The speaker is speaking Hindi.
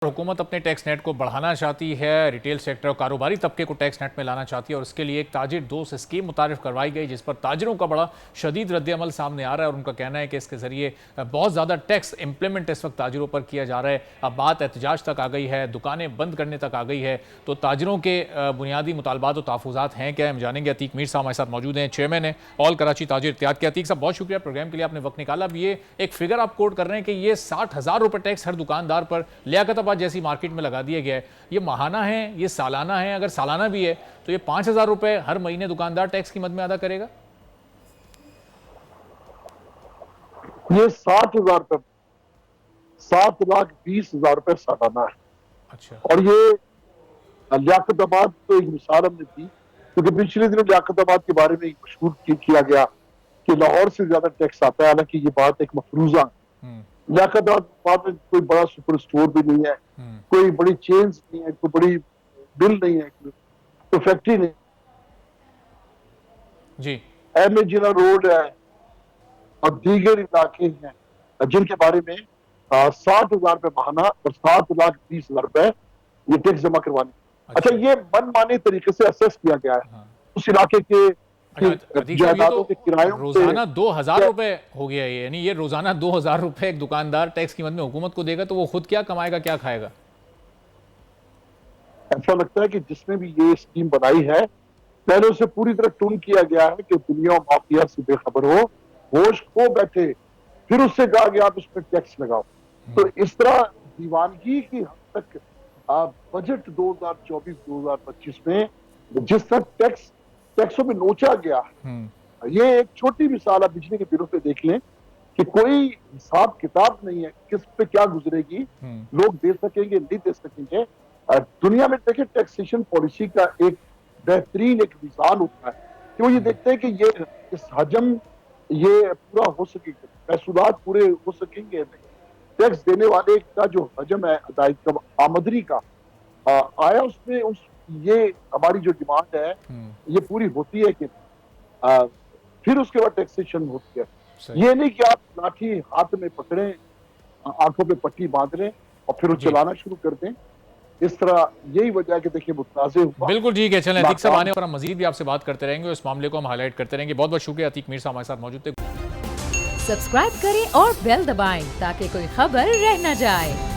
हुकूमत अपने टैक्स नेट को बढ़ाना चाहती है, रिटेल सेक्टर और कारोबारी तबके को टैक्स नेट में लाना चाहती है और इसके लिए एक ताजिर दोस्त स्कीम मुतारिफ करवाई गई, जिस पर ताजिरों का बड़ा शदीद रद्द-ए-अमल सामने आ रहा है और उनका कहना है कि इसके जरिए बहुत ज़्यादा टैक्स इंप्लीमेंट इस वक्त ताजिरों पर किया जा रहा है। अब बात एहतजाज तक आ गई है, दुकानें बंद करने तक आ गई है। तो ताजिरों के बुनियादी मुतालबात और तहफ़्फ़ुज़ात हैं क्या, हम जानेंगे। अतीक मीर साहब हमारे साथ मौजूद हैं, चेयरमैन है ऑल कराची ताजिर इत्तेहाद के। अतीक साहब, बहुत शुक्रिया प्रोग्राम के लिए, आपने वक्त निकाला। अब ये एक फिगर आप कोट कर रहे हैं कि ये 60,000 रुपये टैक्स हर दुकानदार पर लियाकताबाद जैसी मार्केट में लगा दिया गया है। ये माहाना है, ये सालाना है? अगर सालाना भी है तो ये 5,000 रुपए हर महीने दुकानदार टैक्स की मद में अदा करेगा? ये 60,000 रुपए, 7,20,000 रुपए सालाना है। अच्छा। और ये लियाकताबाद तो एक मिसाल हमने दी, क्योंकि पिछले दिनों लियाकताबाद के बारे में मशहूर किया गया कि लाहौर से ज्यादा टैक्स आता है। हालांकि ये बात एक मफरूजा है। लियाकताबाद में कोई बड़ा सुपर स्टोर भी नहीं है, कोई बड़ी चेन्स नहीं है, कोई बड़ी बिल नहीं है, कोई फैक्ट्री नहीं जी। एम जिला रोड है और दीगर इलाके हैं जिनके बारे में 60,000 रुपए माहाना और 7,20,000 रुपए ये टैक्स जमा करवाने। अच्छा, ये मनमाने तरीके से असेस किया गया है। हाँ। उस इलाके के जायदादों के किरायों रोजाना 2,000 रुपए हो गया है, यानी ये रोजाना 2,000 रुपए एक दुकानदार टैक्स की मद में हुकूमत को देगा, तो वो खुद क्या कमाएगा, क्या खाएगा? ऐसा लगता है कि जिसने भी ये स्कीम बनाई है, पहले उसे पूरी तरह टून किया गया है कि दुनिया माफिया से बेखबर हो, होश खो बैठे, फिर उससे कहा गया आप उस पर टैक्स लगाओ। तो इस तरह दीवानगी की हद तक बजट 2024-2025 में जिस तरह टैक्सों में नोचा गया, ये एक छोटी मिसाल आप बिजली के बिलों पे देख लें कि कोई हिसाब किताब नहीं है किस पे क्या गुजरेगी, लोग दे सकेंगे नहीं दे सकेंगे। दुनिया में देखिए टैक्सेशन पॉलिसी का एक बेहतरीन एक मिसाल होता है कि वो ये देखते हैं कि ये इस हजम ये पूरा हो सकेगा, महसूलात पूरे हो सकेंगे नहीं। टैक्स देने वाले का जो हजम है अदायगी का, आमदनी का आया, उसमें ये हमारी जो डिमांड है ये पूरी होती है कि फिर उसके बाद टैक्सेशन होती है। ये नहीं कि आप लाठी हाथ में पकड़े, आंखों पे पट्टी बांध लें और फिर चलाना शुरू कर दें। इस तरह यही वजह है कि देखिए मुतनाज़े हुआ। बिल्कुल ठीक है, चलें अतीक साहब आने और हम मजीद भी आपसे बात करते रहेंगे, इस मामले को हम हाईलाइट करते रहेंगे। बहुत बहुत शुक्रिया, अतीक मीर साहब हमारे साथ मौजूद थे। सब्सक्राइब करें और बेल दबाएं ताकि कोई खबर रह न जाए।